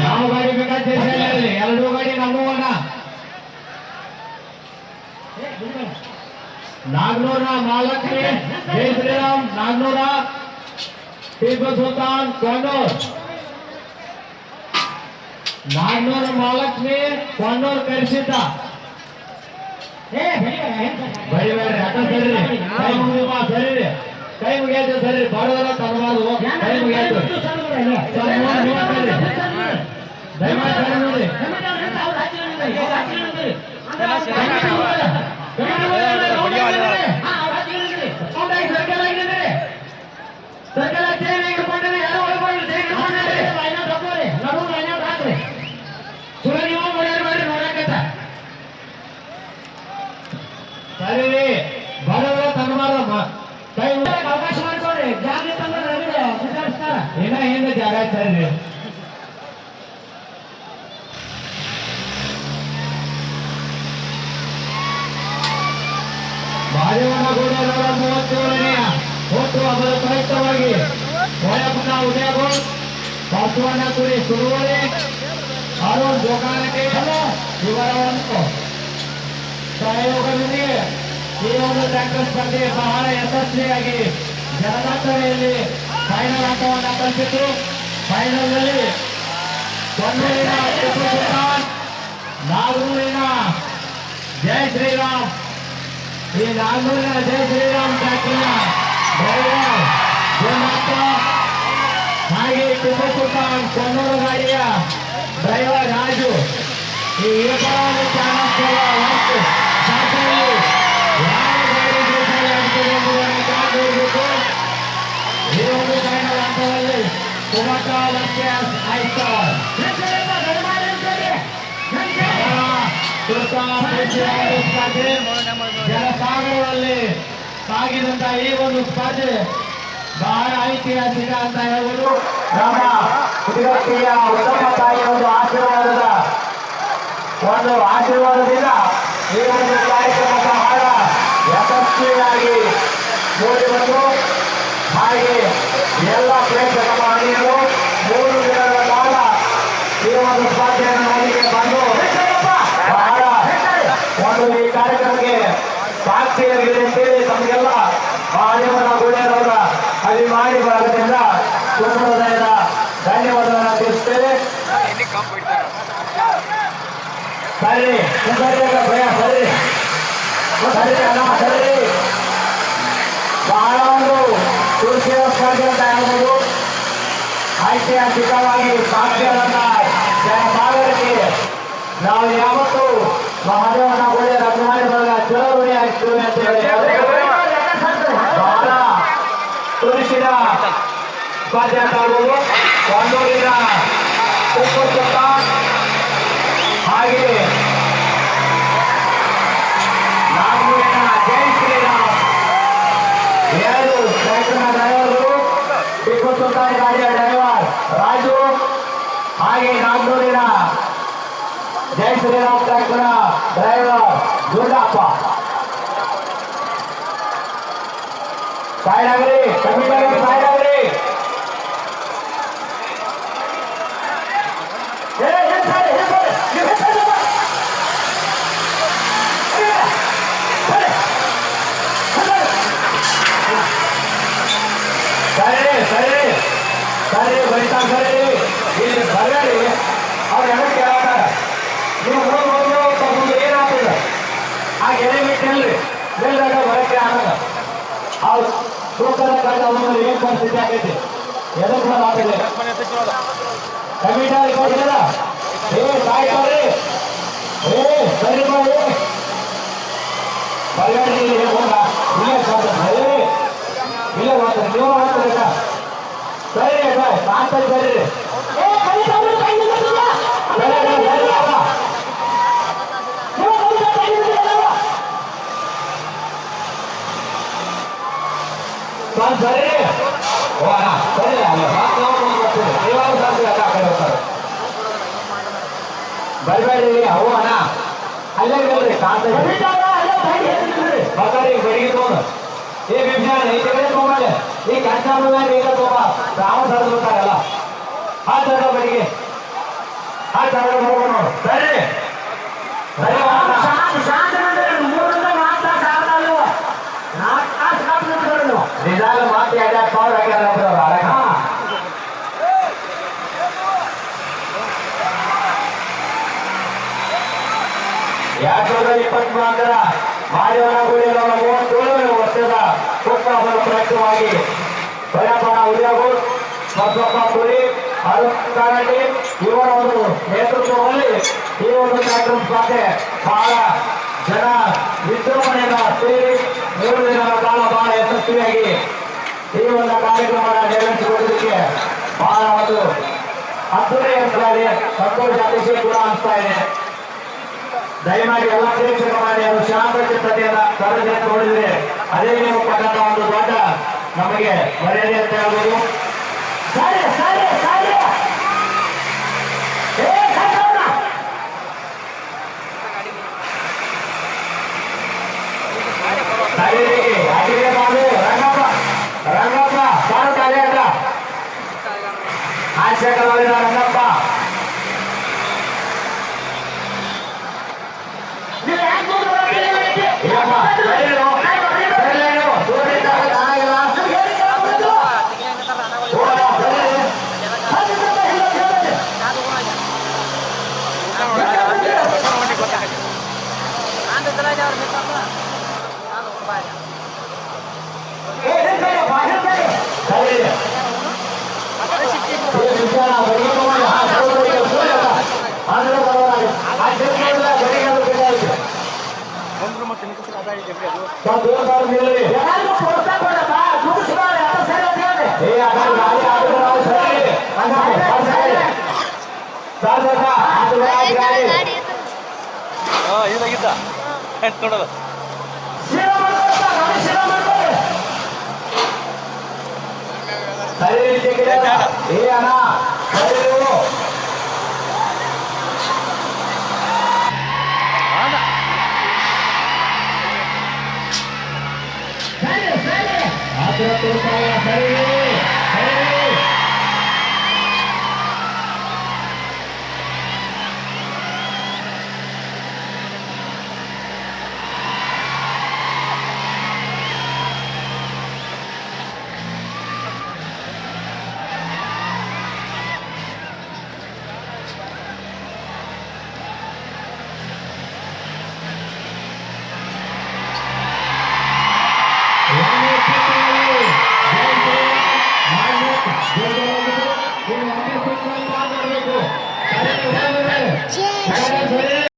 ಯಾವ ಗಾಡಿ ಬೇಕಾದ್ರೆ ಎರಡು ಗಾಡಿ ನಮ್ಮವನ್ನ ನಾಗನೂರ ಮಹಾಲಕ್ಷ್ಮಿ ಜೈ ಶ್ರೀರಾಮ್ ನಾಗನೂರ ಟಿಪ್ಪು ಸುಲ್ತಾನ್ ಕೊಣ್ಣೂರ್ ನಾಗನೂರ ಮಹಾಲಕ್ಷ್ಮಿ ಕೊಣ್ಣೂರ್ ಕರೆಸಿದ್ದ ಬರಿಬೇಡ್ರಿ ಅಕ್ಕ ಸರಿ ಕೈ ಮುಗಿಯಪ್ಪ ಸರಿ ಕೈ ಮುಗಿಯಾಯ್ತು ಸರಿ ಬರೋದಲ್ಲ ತರಬಾರ್ದು ಕೈ ಮುಗಿಯಾಯ್ತು ದಯಮಾಡಿ ಸರಿ ನೋಡಿ ಸರಿ ಬರೋದ ತರಬಾರ್ದಮ್ಮ ಕೈ ಅವಕಾಶ ಮಾಡ್ಕೊಡ್ರಿ ಜಾಗ ಏನ ಹಿಂದೆ ಜಾಗ ಸರಿ ಬಾಜೇವನಗೌಡರವರ 37ನೇ ಹುಟ್ಟು ಹಬ್ಬದ ಪ್ರಯುಕ್ತವಾಗಿ ಹೊಳೆಪುನ ಉದಯಗೌಡ್ ಬಸವಣ್ಣಗುಡಿ ಸುರುವಳಿ ಅರುಣ್ ಜೋಕಾನಕ್ಕೆ ಇವರವನ್ನು ಸಹಯೋಗದೊಂದಿಗೆ ಈ ಒಂದು ಟ್ರ್ಯಾಕ್ಟರ್ ಸ್ಪರ್ಧೆ ಬಹಳ ಯಶಸ್ವಿಯಾಗಿ ಜನತಾಂತರೆಯಲ್ಲಿ ಫೈನಲ್ ಆಟವನ್ನು ಕಲ್ಪಿತು. ಫೈನಲ್ ನಲ್ಲಿ ಕೊಣ್ಣೂರಿನ ಟಿಪ್ಪು ಸುಲ್ತಾನ್ ನಾಗನೂರಿನ ಜೈ ಶ್ರೀರಾಮ್ ಈ ನಾಗನೂರಿನ ಜೈ ಶ್ರೀರಾಮ್ ಟ್ರ್ಯಾಕ್ಟರ್ನ ಡ್ರೈವರ್ ಗುರುನಾಥ ಹಾಗೆ ಟಿಪ್ಪು ಸುಲ್ತಾನ್ ಕೊಣ್ಣೂರು ಗಾಡಿಯ ಡ್ರೈವರ್ ರಾಜು ಈ ಇರಪರಾದ ಚಾಣಕ್ಯರ ಮತ್ತು ಶಾಸಕರು ಯಾವ ಗಾಡಿ ದೇಶದಲ್ಲಿ ಆಗ್ತದೆ ಎಂಬುದನ್ನು ಕಾದುಕೊಳ್ಳಬೇಕು. ಈ ಒಂದು ಫೈನಲ್ ಹಂತದಲ್ಲಿ ಕುಮಟ ವರ್ಸಸ್ ಐಸ್ಟಾರ್ ಜನಸಾಗರದಲ್ಲಿ ಸಾಗಿದಂತ ಈ ಒಂದು ಸ್ಪರ್ಧೆ ಬಹಳ ಐತಿಹಾಸಿಕ ಅಂತ ಹೇಳ್ಬೋದು. ನಮ್ಮ ಹುಡುಗಕ್ಕಿಯ ಉತ್ತಮ ತಾಯಿಯ ಒಂದು ಆಶೀರ್ವಾದದಿಂದ ಈ ಒಂದು ಕಾರ್ಯಕ್ರಮ ಬಹಳ ಯಶಸ್ವಿಯಾಗಿ ಮೂಡಿ ಬಂದು ಹಾಗೆ ಎಲ್ಲ ಪ್ರೇಕ್ಷಕ ಮಹನೀಯರು 3 ದಿನಗಳ ಕಾಲ ಈ ಒಂದು ಸ್ಪರ್ಧೆಯನ್ನು ನೋಡಿಗೆ ಬಂದು ಬಹಳ ಒಂದು ಈ ಕಾರ್ಯಕ್ರಮಕ್ಕೆ ಸಾಕ್ಷಿಯಾಗಿದೆ ಅಂತೇಳಿ ತಮಗೆಲ್ಲ ಬಾಜೇವನಗೌಡರವರ ಅಭಿಮಾನಿ ಬಳಗದಿಂದ ತುಂಬ ಹೃದಯದ ಧನ್ಯವಾದಗಳನ್ನು ತಿಳಿಸುತ್ತೇವೆ. ಸರಿ ಸರಿ ಬಹಳ ಒಂದು ತುಳಸಿಯ ಸ್ಪರ್ಧೆ ಅಂತ ಹೇಳ್ಬೋದು. ಐತಿಹಾಸಿಕವಾಗಿ ಸಾಕ್ಷ್ಯಗಳನ್ನ ಜನಸಾಗರಕ್ಕೆ ನಾವು ಯಾವತ್ತು ಮಹಾದೇವನಗೌಡರ ಅಭಿಮಾನಿ ಬಳಗ ಚಳವಳಿ ಆಗ್ತೀವಿ ಅಂತ ಹೇಳಿ ಬಹಳ ತುಳಸಿಯ ಸ್ಪರ್ಧೆ ಅಂತ ಹೇಳ್ಬೋದು. ಕೊಣ್ಣೂರಿನ ಟಿಪ್ಪು ಸುಲ್ತಾನ್ ಹಾಗೆ ನಾಗನೂರಿನ ಜೈ ಶ್ರೀರಾಮ್ ಎರಡು ಟ್ರ್ಯಾಕ್ಟರ್ನ ಡ್ರೈವರ್ಗಳು ಟಿಪ್ಪು ಸುಲ್ತಾನ್ ಗಾಡಿಯ ಡ್ರೈವರ್ ರಾಜು ಹಾಗೆ ನಾಗನೂರಿನ ಜೈ ಶ್ರೀರಾಮ್ ಟ್ರ್ಯಾಕ್ಟರ್ನ ಡ್ರೈವರ್ ಗುಂಡಪ್ಪ. ಸೈಡ್ ಆಗ್ರಿ ಕಮಿಟಿ ಸೈಡ್ ಆಗ್ರಿ. ಸರಿ ಬರಿತಾ ಸರಿ ಇಲ್ಲಿ ಬರಬೇಡಿ. ಅವ್ರು ಎಲ್ಲ ಕೇಳ್ತಾರೆ ನೀವು ಹೋಗಿ ಏನಾಗ್ತದೆ ಆ ಗೆರೆ ಬಿಟ್ಟಲ್ರಿ ಬೆಲ್ದಾಗ ಬರಕ್ಕೆ ಆಗಲ್ಲ. ಅವ್ರು ತೂಕದ ಕಳೆದ ಒಂದು ಏನು ಪರಿಸ್ಥಿತಿ ಆಗೈತಿ ಎದಕ್ಕೆ ಆಗ್ತದೆ ಕಮಿಟಿ ಕೊಟ್ಟಿಲ್ಲ ಸಾಯ್ ಬರ್ರಿ ಸರಿ ಮಾಡಿ ಬರಬೇಡಿ ಇಲ್ಲೇ ಮಾಡ್ತಾರೆ ನೀವು ಮಾಡ್ತಾರೆ ಸರಿ ಕಾಂತ ಸರಿ ಸರಿ ಸರಿ ಬರಬೇಡಿ ಅವು ಅಣ್ಣ ಅಲ್ಲೇ ಬರಲಿ ಕಾಂತ ಬರೀ ಬೆಳಿಗ್ಗೆ ತಗೊಂಡು ये विज्ञान है ये तो वाले ये कैसा बना ये तो बाबा राम सर बताया ला हाथ धरो बैठिए ಆ ಚಾರ ಹೋಗೋಣ ಸರಿ ಸರಿ ನಿಜಾಗ ಮಾತು 2,000 ಹಾಕ್ಯಾರ ಅಡಕ $2,20 ಅಂತರ ಮಾದೇವನಗುಡಿ 37 ವರ್ಷದ ಕುಕ್ಕಬಲ ಪ್ರಯುಕ್ತವಾಗಿ ಭಯಪಡ ಉದ್ಯೋಗ ಮತ್ತೊಬ್ಬ ಗುರಿ ಅರುಣ್ ಇವರ ಒಂದು ನೇತೃತ್ವದಲ್ಲಿ ಈ ಒಂದು ಕಾರ್ಯಕ್ರಮ ಸ್ಪರ್ಧೆ ಬಹಳ ಜನ ವಿಜೃಂಭಣೆಯಿಂದ ಸೇರಿ 3 ದಿನಗಳ ಕಾಲ ಬಹಳ ಯಶಸ್ವಿಯಾಗಿ ಈ ಒಂದು ಕಾರ್ಯಕ್ರಮ ನೆರವೇರಿಸಿಕೊಳ್ಳಲಿಕ್ಕೆ ಬಹಳ ಒಂದು ಅದ್ದೂರಿ ಅನಿಸ್ತಾ ಇದೆ, ಸಂತೋಷ ಅತಿಶಯ ಕೂಡ ಅನಿಸ್ತಾ ಇದೆ. ದಯಮಾಡಿ ಎಲ್ಲ ಪ್ರೇಕ್ಷಕ ಮಾಡಿ ಅದು ಶಾಂತ ಚಿತ್ತತೆಯನ್ನ ಕರೆದು ನೋಡಿದ್ರೆ ಅದೇ ನೀವು ಕೊಟ್ಟಂತ ಒಂದು ದೊಡ್ಡ ನಮಗೆ ಮರ್ಯಾದೆ ಅಂತ ಹೇಳ್ಬೋದು. ರಂಗಪ್ಪ ರಂಗಪ್ಪ ಸಾರು ಕಾಲೇ ಅಲ್ಲ ಆಶಯಕರವಾದ ರಂಗಪ್ಪ ನೋಡೋದು ಮಾಡಬೇಕು